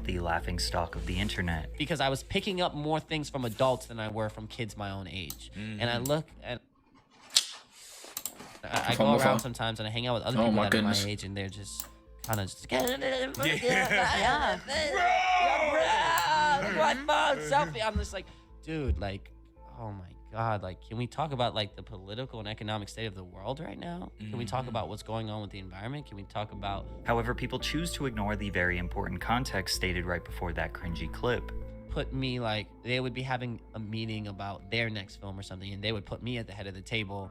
about the laughingstock of the internet. Because I was picking up more things from adults than I were from kids my own age. And I look at... I go around sometimes and I hang out with other people that are my age, and they're just kind of just... Yeah. Selfie. I'm just like, dude, like, oh my God, like, can we talk about like the political and economic state of the world right now? Can we talk about what's going on with the environment? Can we talk about... However, people choose to ignore the very important context stated right before that cringy clip. Put me like, they would be having a meeting about their next film or something, and they would put me at the head of the table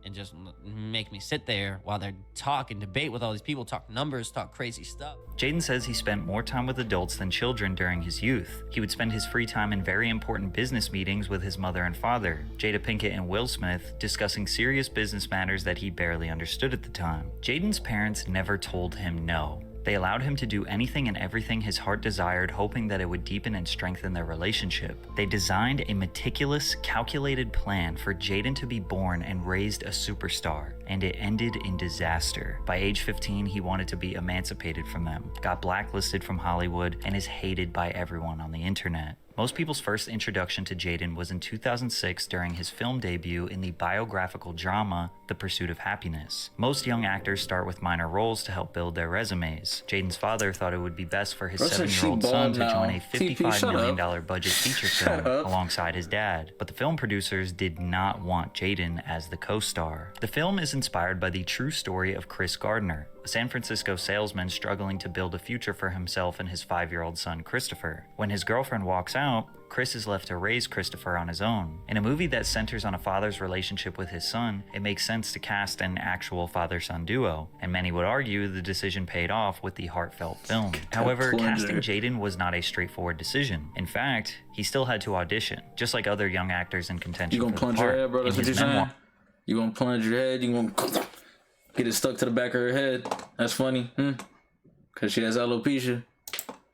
and just make me sit there while they're talk and debate with all these people, talk numbers, talk crazy stuff. Jaden says he spent more time with adults than children during his youth. He would spend his free time in very important business meetings with his mother and father, Jada Pinkett and Will Smith, discussing serious business matters that he barely understood at the time. Jaden's parents never told him no. They allowed him to do anything and everything his heart desired, hoping that it would deepen and strengthen their relationship. They designed a meticulous, calculated plan for Jaden to be born and raised a superstar, and it ended in disaster. By age 15, he wanted to be emancipated from them, got blacklisted from Hollywood, and is hated by everyone on the internet. Most people's first introduction to Jaden was in 2006 during his film debut in the biographical drama The Pursuit of Happiness. Most young actors start with minor roles to help build their resumes. Jaden's father thought it would be best for his 7-year-old son to join a $55 million budget feature film alongside his dad, but the film producers did not want Jaden as the co-star. The film is inspired by the true story of Chris Gardner, a San Francisco salesman struggling to build a future for himself and his 5-year-old son Christopher. When his girlfriend walks out, Chris is left to raise Christopher on his own. In a movie that centers on a father's relationship with his son, it makes sense to cast an actual father-son duo, and many would argue the decision paid off with the heartfelt film. However, casting Jaden was not a straightforward decision. In fact, he still had to audition, just like other young actors in contention for the part. You gonna plunge your head, bro? That's what you're saying? You gonna plunge your head? You gonna get it stuck to the back of her head? That's funny, because she has alopecia.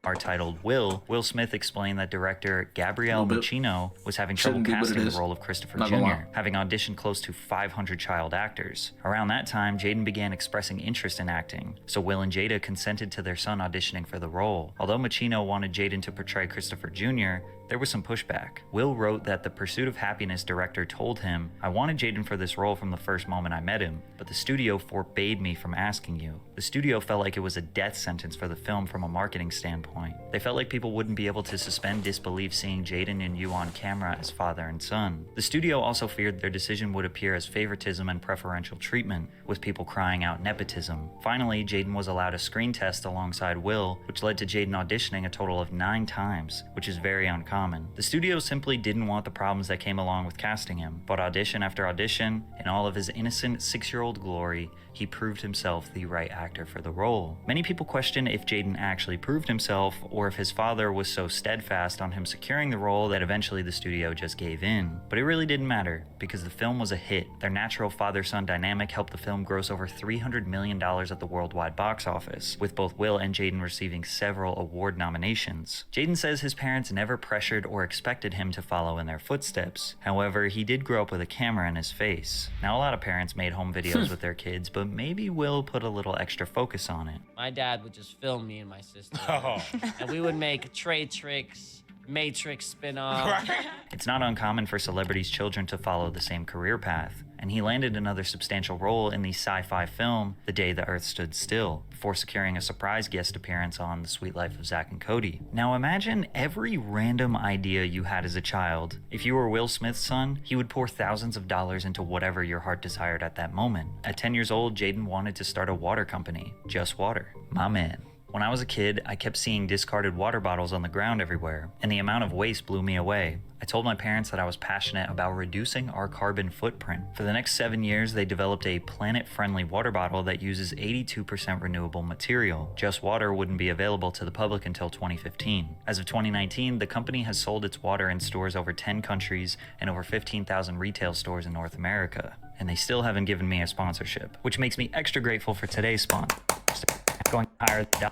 Are titled Will Smith explained that director Gabrielle Muccino was having trouble casting the role of Christopher Jr., having auditioned close to 500 child actors. Around that time, Jaden began expressing interest in acting, so Will and Jada consented to their son auditioning for the role. Although Muccino wanted Jaden to portray Christopher Jr., there was some pushback. Will wrote that the Pursuit of Happiness director told him, "I wanted Jaden for this role from the first moment I met him, but the studio forbade me from asking you." The studio felt like it was a death sentence for the film from a marketing standpoint. They felt like people wouldn't be able to suspend disbelief seeing Jaden and you on camera as father and son. The studio also feared their decision would appear as favoritism and preferential treatment, with people crying out nepotism. Finally, Jaden was allowed a screen test alongside Will, which led to Jaden auditioning a total of 9 times, which is very uncommon. The studio simply didn't want the problems that came along with casting him, but audition after audition, in all of his innocent 6-year-old glory, he proved himself the right actor for the role. Many people question if Jaden actually proved himself, or if his father was so steadfast on him securing the role that eventually the studio just gave in. But it really didn't matter, because the film was a hit. Their natural father-son dynamic helped the film gross over $300 million at the worldwide box office, with both Will and Jaden receiving several award nominations. Jaden says his parents never pressured or expected him to follow in their footsteps. However, he did grow up with a camera in his face. Now, a lot of parents made home videos with their kids, but maybe Will put a little extra focus on it. My dad would just film me and my sister, and we would make trade tricks, Matrix spin-off. It's not uncommon for celebrities' children to follow the same career path, and he landed another substantial role in the sci-fi film The Day the Earth Stood Still, before securing a surprise guest appearance on The Sweet Life of Zack and Cody. Now imagine every random idea you had as a child. If you were Will Smith's son, he would pour thousands of dollars into whatever your heart desired at that moment. At 10 years old, Jaden wanted to start a water company, Just Water. My man. When I was a kid, I kept seeing discarded water bottles on the ground everywhere, and the amount of waste blew me away. I told my parents that I was passionate about reducing our carbon footprint. For the next 7 years, they developed a planet-friendly water bottle that uses 82% renewable material. Just Water wouldn't be available to the public until 2015. As of 2019, the company has sold its water in stores over 10 countries and over 15,000 retail stores in North America. And they still haven't given me a sponsorship, which makes me extra grateful for today's sponsor. Going higher than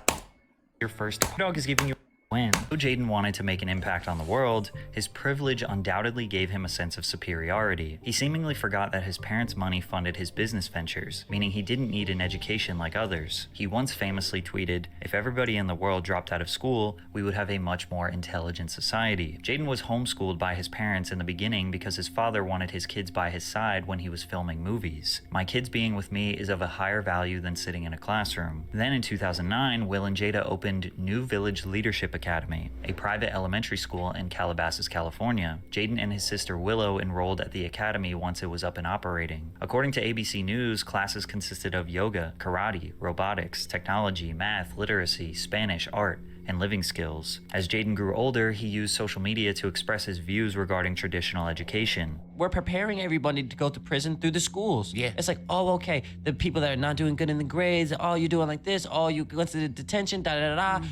your first dog is giving you win. Though Jaden wanted to make an impact on the world, his privilege undoubtedly gave him a sense of superiority. He seemingly forgot that his parents' money funded his business ventures, meaning he didn't need an education like others. He once famously tweeted, "If everybody in the world dropped out of school, we would have a much more intelligent society." Jaden was homeschooled by his parents in the beginning because his father wanted his kids by his side when he was filming movies. "My kids being with me is of a higher value than sitting in a classroom." Then in 2009, Will and Jada opened New Village Leadership Academy, a private elementary school in Calabasas, California. Jaden and his sister Willow enrolled at the academy once it was up and operating. According to ABC News, classes consisted of yoga, karate, robotics, technology, math, literacy, Spanish, art, and living skills. As Jaden grew older, he used social media to express his views regarding traditional education. We're preparing everybody to go to prison through the schools. Yeah. It's like, oh, okay, the people that are not doing good in the grades, oh, you're doing like this, oh, you went to the detention, da-da-da-da.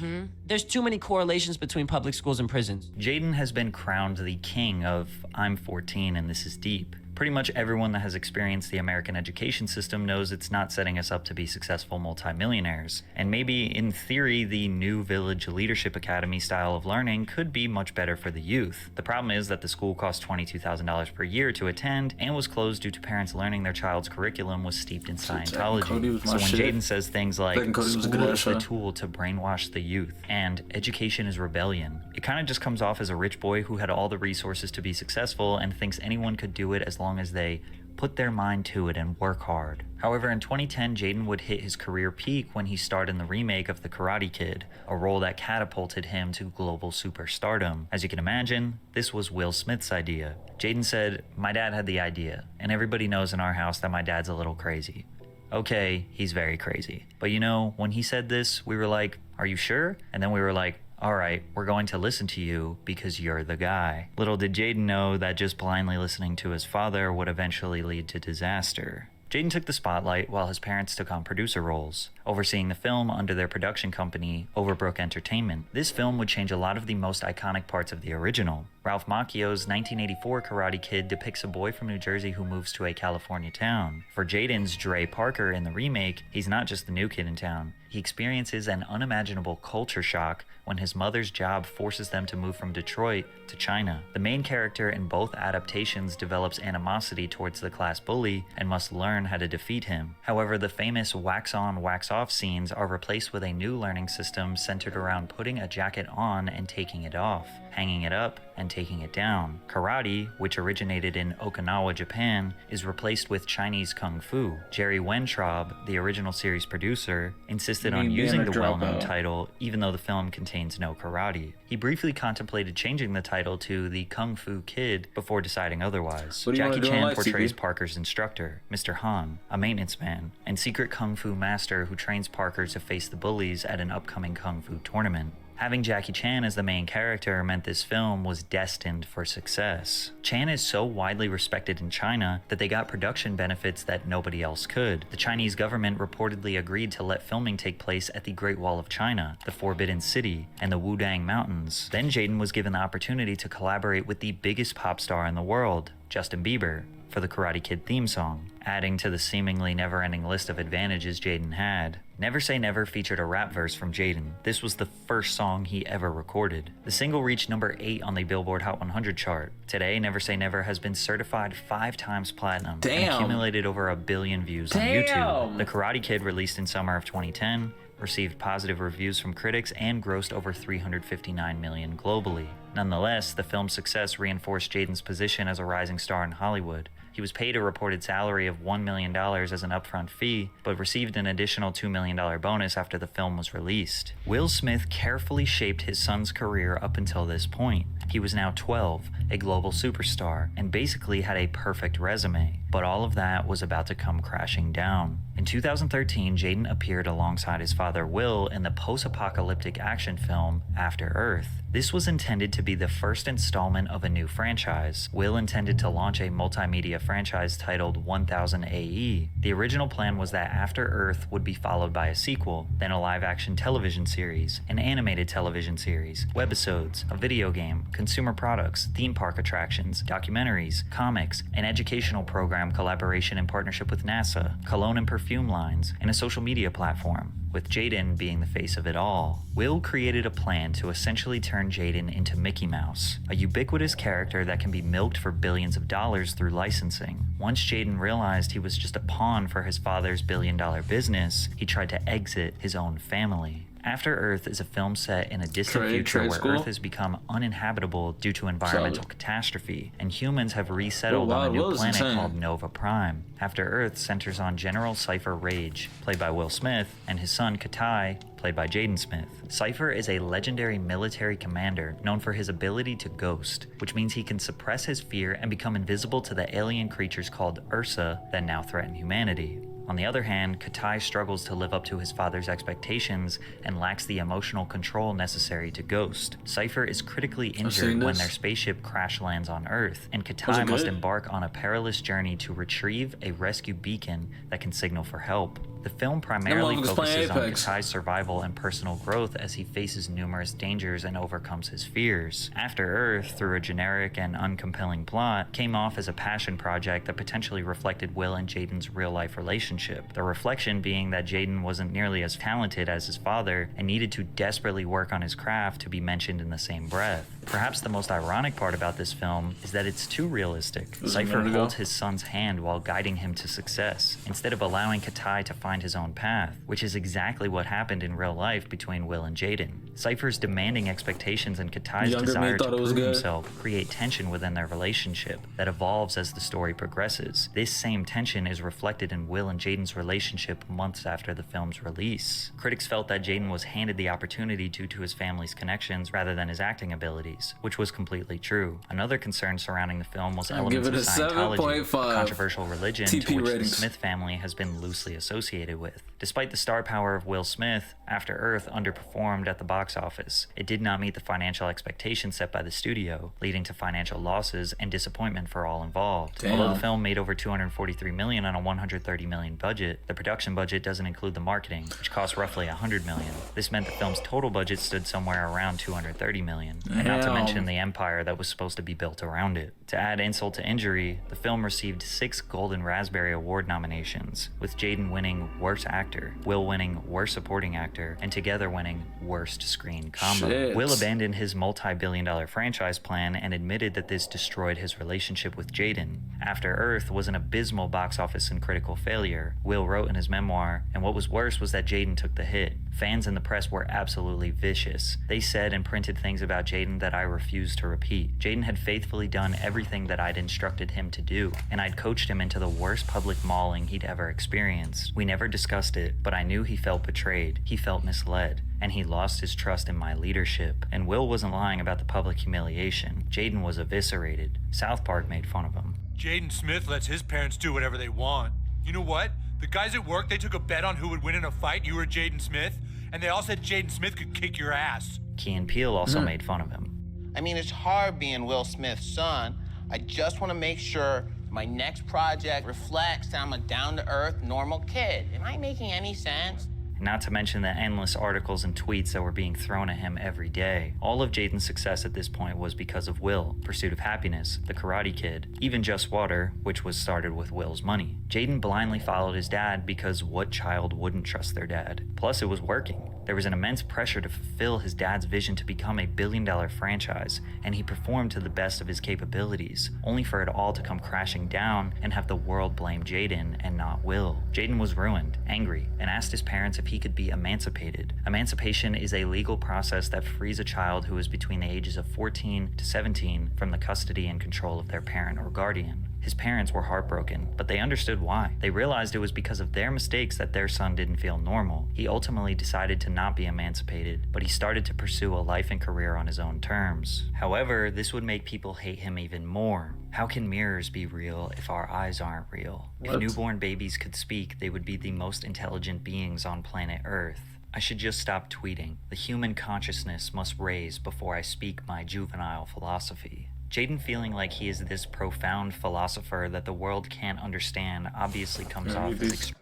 There's too many correlations between public schools and prisons. Jaden has been crowned the king of "I'm 14 and this is deep." Pretty much everyone that has experienced the American education system knows it's not setting us up to be successful multimillionaires. And maybe, in theory, the New Village Leadership Academy style of learning could be much better for the youth. The problem is that the school cost $22,000 per year to attend and was closed due to parents learning their child's curriculum was steeped in Scientology. So when Jaden says things like, "School is the tool to brainwash the youth," and "education is rebellion," it kind of just comes off as a rich boy who had all the resources to be successful and thinks anyone could do it as long as they put their mind to it and work hard. However, in 2010, Jaden would hit his career peak when he starred in the remake of The Karate Kid, a role that catapulted him to global superstardom. As you can imagine, this was Will Smith's idea. Jaden said, "My dad had the idea, and everybody knows in our house that my dad's a little crazy." Okay, he's very crazy. But you know, when he said this, we were like, "Are you sure?" And then we were like, "All right, we're going to listen to you because you're the guy." Little did Jaden know that just blindly listening to his father would eventually lead to disaster. Jaden took the spotlight while his parents took on producer roles, overseeing the film under their production company, Overbrook Entertainment. This film would change a lot of the most iconic parts of the original. Ralph Macchio's 1984 Karate Kid depicts a boy from New Jersey who moves to a California town. For Jaden's Dre Parker in the remake, he's not just the new kid in town. He experiences an unimaginable culture shock when his mother's job forces them to move from Detroit to China. The main character in both adaptations develops animosity towards the class bully and must learn how to defeat him. However, the famous wax-on, wax-off scenes are replaced with a new learning system centered around putting a jacket on and taking it off, hanging it up, and taking it down. Karate, which originated in Okinawa, Japan, is replaced with Chinese Kung Fu. Jerry Weintraub, the original series producer, insisted on using the well-known title even though the film contains no karate. He briefly contemplated changing the title to The Kung Fu Kid before deciding otherwise. Jackie Chan portrays Parker's instructor, Mr. Han, a maintenance man, and secret Kung Fu master who trains Parker to face the bullies at an upcoming Kung Fu tournament. Having Jackie Chan as the main character meant this film was destined for success. Chan is so widely respected in China that they got production benefits that nobody else could. The Chinese government reportedly agreed to let filming take place at the Great Wall of China, the Forbidden City, and the Wudang Mountains. Then Jaden was given the opportunity to collaborate with the biggest pop star in the world, Justin Bieber, for the Karate Kid theme song, adding to the seemingly never-ending list of advantages Jaden had. Never Say Never featured a rap verse from Jaden. This was the first song he ever recorded. The single reached number 8 on the Billboard Hot 100 chart. Today, Never Say Never has been certified 5 times platinum and accumulated over 1 billion views on YouTube. The Karate Kid, released in summer of 2010, received positive reviews from critics and grossed over $359 million globally. Nonetheless, the film's success reinforced Jaden's position as a rising star in Hollywood. He was paid a reported salary of $1 million as an upfront fee, but received an additional $2 million bonus after the film was released. Will Smith carefully shaped his son's career up until this point. He was now 12, a global superstar, and basically had a perfect resume. But all of that was about to come crashing down. In 2013, Jaden appeared alongside his father Will in the post-apocalyptic action film After Earth. This was intended to be the first installment of a new franchise. Will intended to launch a multimedia franchise titled 1000 AE. The original plan was that After Earth would be followed by a sequel, then a live-action television series, an animated television series, webisodes, a video game, consumer products, theme park attractions, documentaries, comics, an educational program collaboration in partnership with NASA, cologne and perfume lines, and a social media platform. with Jaden being the face of it all. Will created a plan to essentially turn Jaden into Mickey Mouse, a ubiquitous character that can be milked for billions of dollars through licensing. Once Jaden realized he was just a pawn for his father's billion-dollar business, he tried to exit his own family. After Earth is a film set in a distant future where Earth has become uninhabitable due to environmental catastrophe, and humans have resettled on a new planet called Nova Prime. After Earth centers on General Cypher Rage, played by Will Smith, and his son Katai, played by Jaden Smith. Cypher is a legendary military commander known for his ability to ghost, which means he can suppress his fear and become invisible to the alien creatures called Ursa that now threaten humanity. On the other hand, Katai struggles to live up to his father's expectations and lacks the emotional control necessary to ghost. Cypher is critically injured when their spaceship crash lands on Earth, and Katai must embark on a perilous journey to retrieve a rescue beacon that can signal for help. The film primarily focuses on Katai's survival and personal growth as he faces numerous dangers and overcomes his fears. After Earth, through a generic and uncompelling plot, came off as a passion project that potentially reflected Will and Jaden's real-life relationship. The reflection being that Jaden wasn't nearly as talented as his father and needed to desperately work on his craft to be mentioned in the same breath. Perhaps the most ironic part about this film is that it's too realistic. Cypher holds his son's hand while guiding him to success, instead of allowing Katai to find his own path, which is exactly what happened in real life between Will and Jaden. Cypher's demanding expectations and Katai's desire to prove himself create tension within their relationship that evolves as the story progresses. This same tension is reflected in Will and Jaden's relationship months after the film's release. Critics felt that Jaden was handed the opportunity due to his family's connections rather than his acting abilities, which was completely true. Another concern surrounding the film was elements of Scientology, a controversial religion to which the Smith family has been loosely associated with. Despite the star power of Will Smith, After Earth underperformed at the box office. It did not meet the financial expectations set by the studio, leading to financial losses and disappointment for all involved. Although the film made over $243 million on a $130 million budget, the production budget doesn't include the marketing, which cost roughly $100 million. This meant the film's total budget stood somewhere around $230 million, and not to mention the empire that was supposed to be built around it. To add insult to injury, the film received 6 Golden Raspberry Award nominations, with Jaden winning Worst Actor, Will winning Worst Supporting Actor, and together winning Worst Screen Combo. Will abandoned his multi-billion-dollar franchise plan and admitted that this destroyed his relationship with Jaden. After Earth was an abysmal box office and critical failure, Will wrote in his memoir, and what was worse was that Jaden took the hit. Fans and the press were absolutely vicious. They said and printed things about Jaden that I refused to repeat. Jaden had faithfully done everything that I'd instructed him to do, and I'd coached him into the worst public mauling he'd ever experienced. We never discussed it, but I knew he felt betrayed, he felt misled, and he lost his trust in my leadership. And Will wasn't lying about the public humiliation. Jaden was eviscerated. South Park made fun of him. Jaden Smith lets his parents do whatever they want. You know what? The guys at work, they took a bet on who would win in a fight, you or Jaden Smith, and they all said Jaden Smith could kick your ass. Key and Peele also made fun of him. I mean, it's hard being Will Smith's son. I just want to make sure my next project reflects that I'm a down-to-earth, normal kid. Am I making any sense? Not to mention the endless articles and tweets that were being thrown at him every day. All of Jaden's success at this point was because of Will, Pursuit of Happiness, The Karate Kid, even Just Water, which was started with Will's money. Jaden blindly followed his dad because what child wouldn't trust their dad? Plus, it was working. There was an immense pressure to fulfill his dad's vision to become a billion-dollar franchise, and he performed to the best of his capabilities, only for it all to come crashing down and have the world blame Jaden and not Will. Jaden was ruined, angry, and asked his parents if he could be emancipated. Emancipation is a legal process that frees a child who is between the ages of 14 to 17 from the custody and control of their parent or guardian. His parents were heartbroken, but they understood why. They realized it was because of their mistakes that their son didn't feel normal. He ultimately decided to not be emancipated, but he started to pursue a life and career on his own terms. However, this would make people hate him even more. How can mirrors be real if our eyes aren't real? If newborn babies could speak, they would be the most intelligent beings on planet Earth. I should just stop tweeting. The human consciousness must raise before I speak my juvenile philosophy. Jaden feeling like he is this profound philosopher that the world can't understand obviously comes off as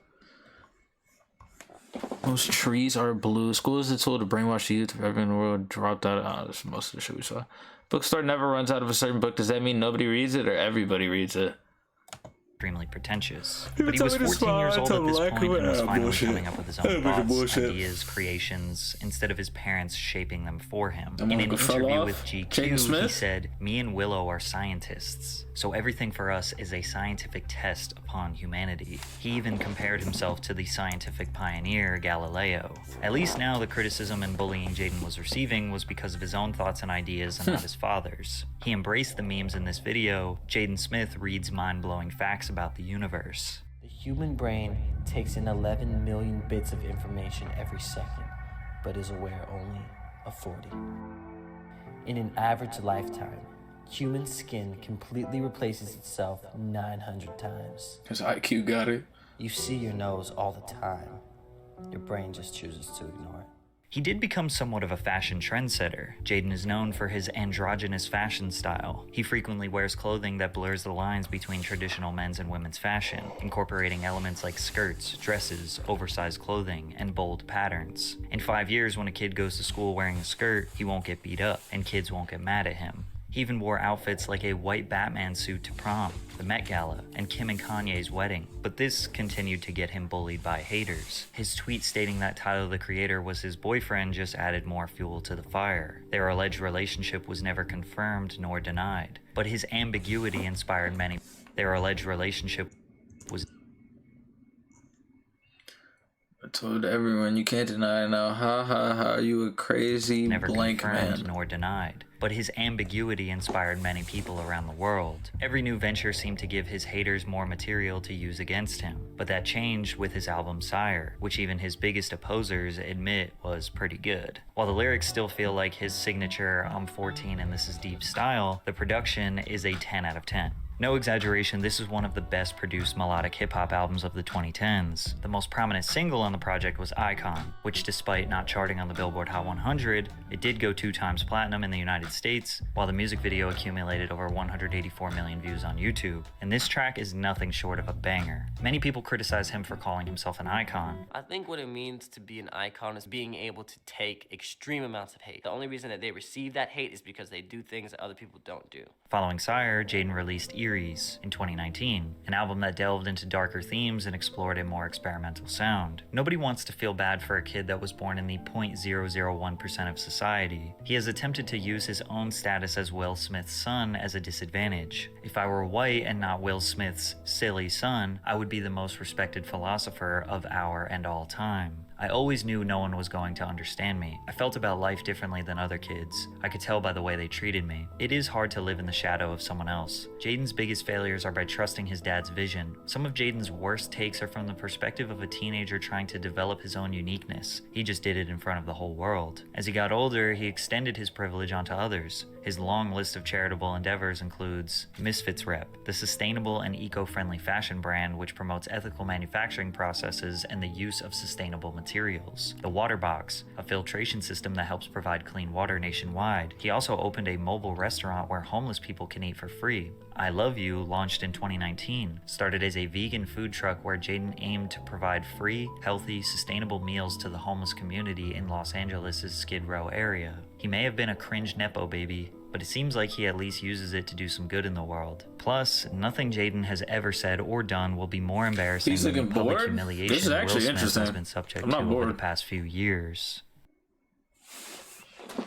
Most trees are blue. School is a tool to brainwash the youth of everyone in the world. Dropped out. That's most of the shit we saw. Bookstore never runs out of a certain book. Does that mean nobody reads it or everybody reads it? extremely pretentious. He But he was told me to 14 years smile, old at told this black point and was women, finally bullshit. coming up with his That own bunch of thoughts, bullshit. ideas, creations, instead of his parents shaping them for him. That In an motherfucker fell interview off. with Jaden GQ, he Smith? said, "Me and Willow are scientists, so everything for us is a scientific test upon humanity." He even compared himself to the scientific pioneer Galileo. At least now the criticism and bullying Jaden was receiving was because of his own thoughts and ideas and not his father's. He embraced the memes in this video. Jaden Smith reads mind-blowing facts about the universe. The human brain takes in 11 million bits of information every second, but is aware only of 40. In an average lifetime, human skin completely replaces itself 900 times. His IQ got it. You see your nose all the time. Your brain just chooses to ignore it. He did become somewhat of a fashion trendsetter. Jaden is known for his androgynous fashion style. He frequently wears clothing that blurs the lines between traditional men's and women's fashion, incorporating elements like skirts, dresses, oversized clothing, and bold patterns. In 5 years, when a kid goes to school wearing a skirt, he won't get beat up, and kids won't get mad at him. He even wore outfits like a white Batman suit to prom, the Met Gala, and Kim and Kanye's wedding, but this continued to get him bullied by haters. His tweet stating that Tyler the Creator was his boyfriend just added more fuel to the fire. Their alleged relationship was never confirmed nor denied, but his ambiguity inspired many. Their alleged relationship was I told everyone you can't deny it now. Ha ha ha, you a crazy never blank confirmed man. nor denied, but his ambiguity inspired many people around the world. Every new venture seemed to give his haters more material to use against him, but that changed with his album Sire, which even his biggest opposers admit was pretty good. While the lyrics still feel like his signature "I'm 14 and this is deep" style, the production is a 10 out of 10. No exaggeration, this is one of the best produced melodic hip-hop albums of the 2010s. The most prominent single on the project was Icon, which despite not charting on the Billboard Hot 100, it did go 2 times platinum in the United States, while the music video accumulated over 184 million views on YouTube. And this track is nothing short of a banger. Many people criticize him for calling himself an icon. I think what it means to be an icon is being able to take extreme amounts of hate. The only reason that they receive that hate is because they do things that other people don't do. Following Sire, Jaden released Eerie's in 2019, an album that delved into darker themes and explored a more experimental sound. Nobody wants to feel bad for a kid that was born in the 0.001% of society. He has attempted to use his own status as Will Smith's son as a disadvantage. If I were white and not Will Smith's silly son, I would be the most respected philosopher of our and all time. I always knew no one was going to understand me. I felt about life differently than other kids. I could tell by the way they treated me. It is hard to live in the shadow of someone else. Jaden's biggest failures are by trusting his dad's vision. Some of Jaden's worst takes are from the perspective of a teenager trying to develop his own uniqueness. He just did it in front of the whole world. As he got older, he extended his privilege onto others. His long list of charitable endeavors includes Misfits Rep, the sustainable and eco-friendly fashion brand which promotes ethical manufacturing processes and the use of sustainable materials. The Water Box, a filtration system that helps provide clean water nationwide. He also opened a mobile restaurant where homeless people can eat for free. I Love You, launched in 2019, started as a vegan food truck where Jaden aimed to provide free, healthy, sustainable meals to the homeless community in Los Angeles' Skid Row area. He may have been a cringe Nepo baby, but it seems like he at least uses it to do some good in the world. Plus, nothing Jaden has ever said or done will be more embarrassing He's than the looking public bored? humiliation This is Will actually Smith has interesting. been subject I'm to not over the bored. past few years.